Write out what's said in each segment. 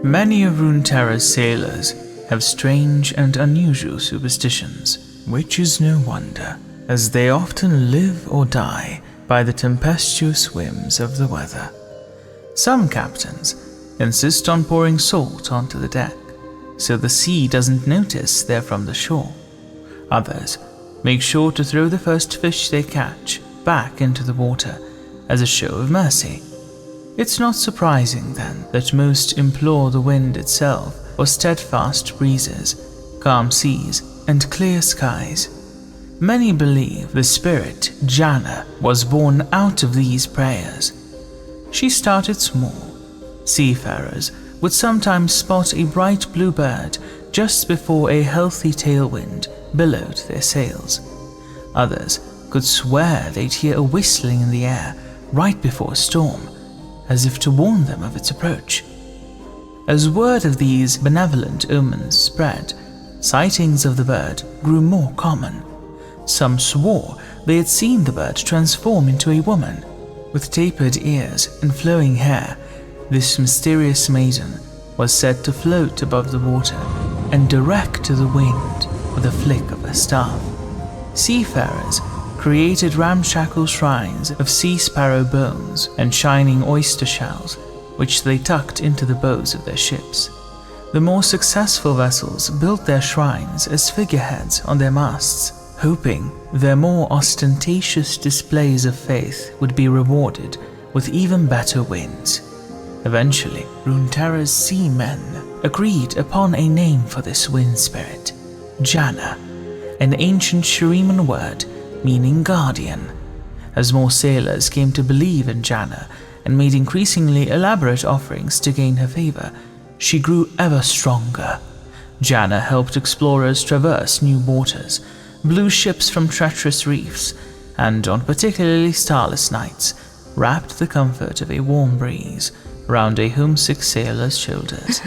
Many of Runeterra's sailors have strange and unusual superstitions, which is no wonder, as they often live or die by the tempestuous whims of the weather. Some captains insist on pouring salt onto the deck, so the sea doesn't notice they're from the shore. Others make sure to throw the first fish they catch back into the water as a show of mercy. It's not surprising, then, that most implore the wind itself for steadfast breezes, calm seas, and clear skies. Many believe the spirit Janna was born out of these prayers. She started small. Seafarers would sometimes spot a bright blue bird just before a healthy tailwind billowed their sails. Others could swear they'd hear a whistling in the air right before a storm, as if to warn them of its approach. As word of these benevolent omens spread, sightings of the bird grew more common. Some swore they had seen the bird transform into a woman. With tapered ears and flowing hair, this mysterious maiden was said to float above the water and direct to the wind with a flick of her staff. Seafarers created ramshackle shrines of sea sparrow bones and shining oyster shells, which they tucked into the bows of their ships. The more successful vessels built their shrines as figureheads on their masts, hoping their more ostentatious displays of faith would be rewarded with even better winds. Eventually, Runeterra's seamen agreed upon a name for this wind spirit, Janna, an ancient Shuriman word meaning guardian. As more sailors came to believe in Janna and made increasingly elaborate offerings to gain her favor, she grew ever stronger. Janna helped explorers traverse new waters, blew ships from treacherous reefs, and on particularly starless nights, wrapped the comfort of a warm breeze round a homesick sailor's shoulders.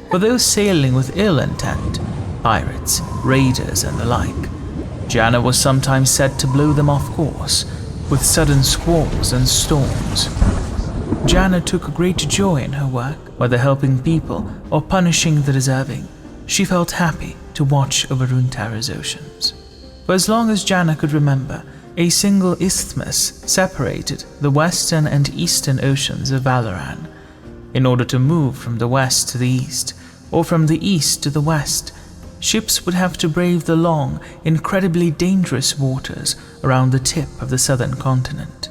For those sailing with ill intent, pirates, raiders, and the like, Janna was sometimes said to blow them off course with sudden squalls and storms. Janna took great joy in her work, whether helping people or punishing the deserving. She felt happy to watch over Runeterra's oceans. For as long as Janna could remember, a single isthmus separated the western and eastern oceans of Valoran. In order to move from the west to the east, or from the east to the west, ships would have to brave the long, incredibly dangerous waters around the tip of the southern continent.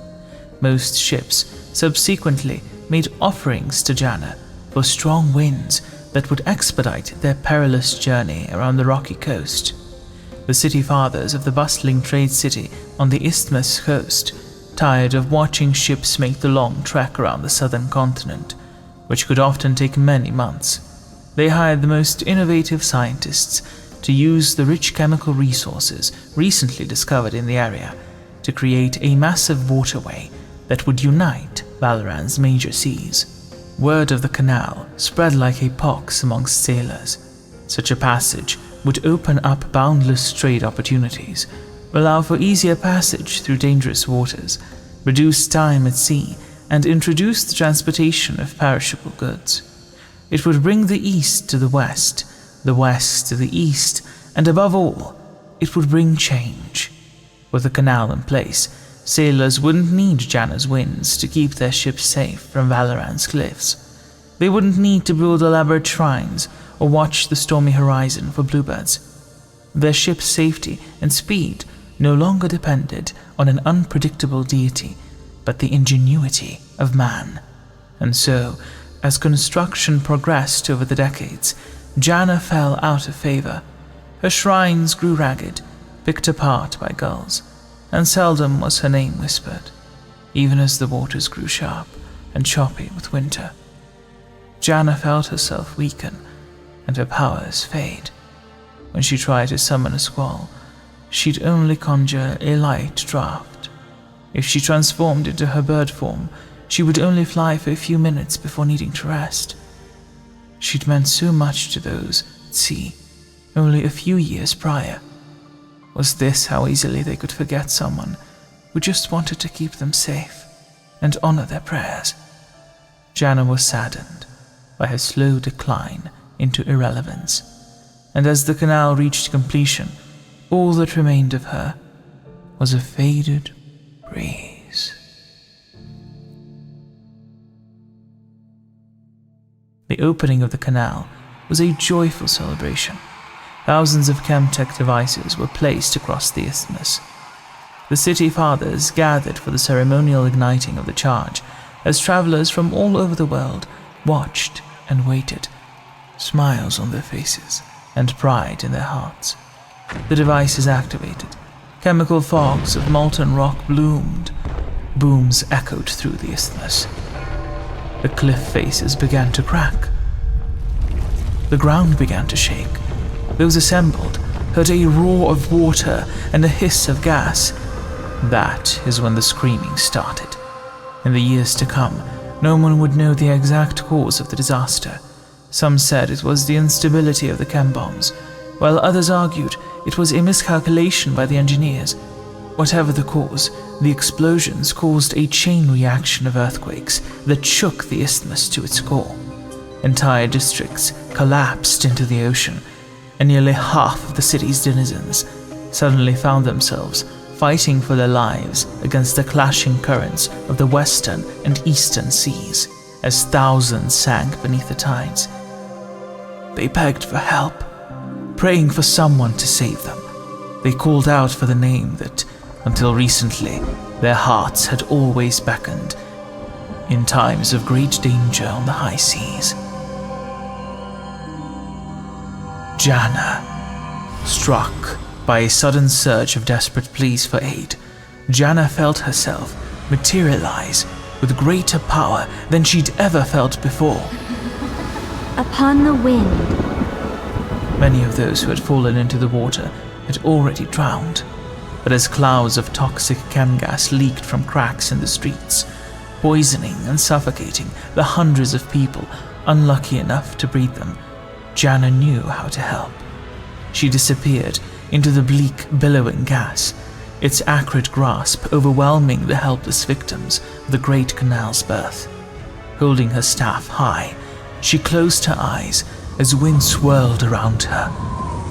Most ships subsequently made offerings to Janna for strong winds that would expedite their perilous journey around the rocky coast. The city fathers of the bustling trade city on the isthmus coast, tired of watching ships make the long trek around the southern continent, which could often take many months, they hired the most innovative scientists to use the rich chemical resources recently discovered in the area to create a massive waterway that would unite Valoran's major seas. Word of the canal spread like a pox amongst sailors. Such a passage would open up boundless trade opportunities, allow for easier passage through dangerous waters, reduce time at sea, and introduce the transportation of perishable goods. It would bring the east to the west to the east, and above all, it would bring change. With the canal in place, sailors wouldn't need Janna's winds to keep their ships safe from Valoran's cliffs. They wouldn't need to build elaborate shrines or watch the stormy horizon for bluebirds. Their ship's safety and speed no longer depended on an unpredictable deity, but the ingenuity of man. And so, as construction progressed over the decades, Janna fell out of favor. Her shrines grew ragged, picked apart by gulls, and seldom was her name whispered, even as the waters grew sharp and choppy with winter. Janna felt herself weaken and her powers fade. When she tried to summon a squall, she'd only conjure a light draft. If she transformed into her bird form, she would only fly for a few minutes before needing to rest. She'd meant so much to those at sea only a few years prior. Was this how easily they could forget someone who just wanted to keep them safe and honor their prayers? Janna was saddened, by her slow decline into irrelevance, and as the canal reached completion, all that remained of her was a faded breeze. The opening of the canal was a joyful celebration. Thousands of Chemtech devices were placed across the isthmus. The city fathers gathered for the ceremonial igniting of the charge, as travelers from all over the world watched and waited, smiles on their faces and pride in their hearts. The devices activated. Chemical fogs of molten rock bloomed. Booms echoed through the isthmus. The cliff faces began to crack. The ground began to shake. Those assembled heard a roar of water and a hiss of gas. That is when the screaming started. In the years to come, no one would know the exact cause of the disaster. Some said it was the instability of the chem bombs, while others argued it was a miscalculation by the engineers. Whatever the cause, the explosions caused a chain reaction of earthquakes that shook the isthmus to its core. Entire districts collapsed into the ocean, and nearly half of the city's denizens suddenly found themselves fighting for their lives against the clashing currents of the western and eastern seas as thousands sank beneath the tides. They begged for help, praying for someone to save them. They called out for the name that, until recently, their hearts had always beckoned in times of great danger on the high seas. Janna. Struck by a sudden surge of desperate pleas for aid, Janna felt herself materialize with greater power than she'd ever felt before. Upon the wind. Many of those who had fallen into the water had already drowned, but as clouds of toxic chem gas leaked from cracks in the streets, poisoning and suffocating the hundreds of people unlucky enough to breathe them, Janna knew how to help. She disappeared into the bleak, billowing gas, its acrid grasp overwhelming the helpless victims of the Great Canal's birth. Holding her staff high, she closed her eyes as wind swirled around her,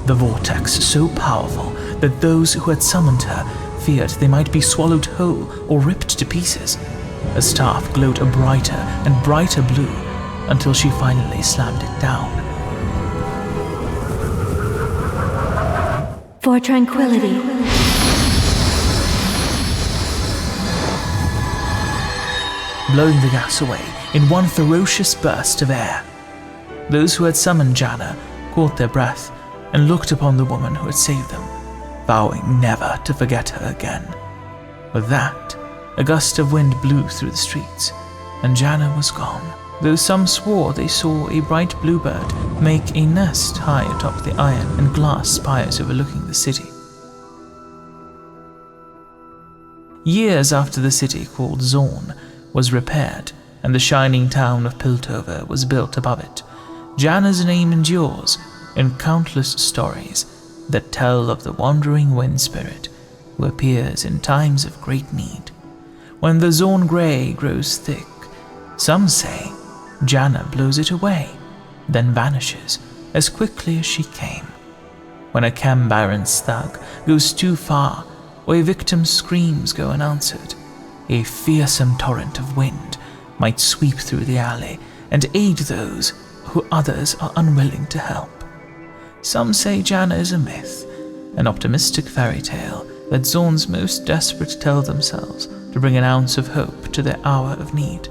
the vortex so powerful that those who had summoned her feared they might be swallowed whole or ripped to pieces. Her staff glowed a brighter and brighter blue until she finally slammed it down. For tranquility. Blowing the gas away in one ferocious burst of air. Those who had summoned Janna caught their breath and looked upon the woman who had saved them, vowing never to forget her again. With that, a gust of wind blew through the streets, and Janna was gone, though some swore they saw a bright bluebird make a nest high atop the iron and glass spires overlooking the city. Years after the city called Zaun was repaired and the shining town of Piltover was built above it, Janna's name endures in countless stories that tell of the wandering wind spirit who appears in times of great need. When the Zaun grey grows thick, some say Janna blows it away, then vanishes as quickly as she came. When a chem baron's thug goes too far, or a victim's screams go unanswered, a fearsome torrent of wind might sweep through the alley and aid those who others are unwilling to help. Some say Janna is a myth, an optimistic fairy tale that Zaun's most desperate tell themselves to bring an ounce of hope to their hour of need.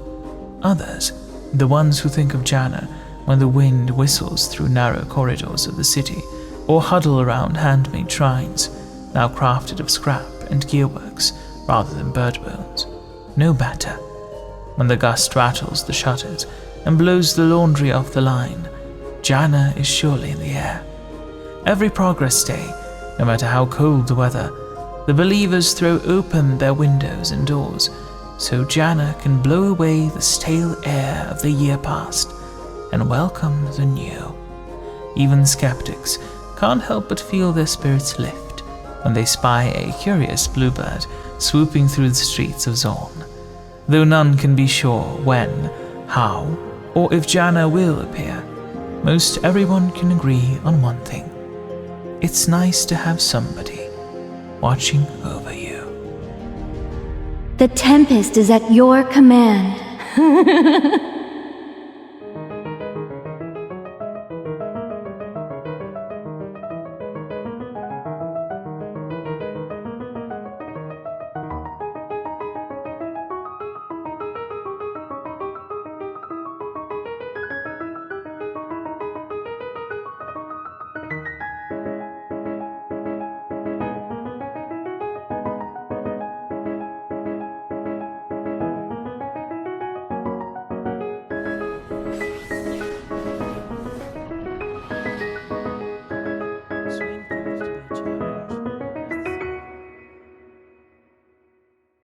Others, the ones who think of Janna when the wind whistles through narrow corridors of the city, or huddle around handmade shrines, now crafted of scrap and gearworks rather than bird bones, know better. When the gust rattles the shutters and blows the laundry off the line, Janna is surely in the air. Every progress day, no matter how cold the weather, the believers throw open their windows and doors, so Janna can blow away the stale air of the year past and welcome the new. Even skeptics can't help but feel their spirits lift when they spy a curious bluebird swooping through the streets of Zaun, though none can be sure when, how, or if Janna will appear, most everyone can agree on one thing. It's nice to have somebody watching over you. The Tempest is at your command.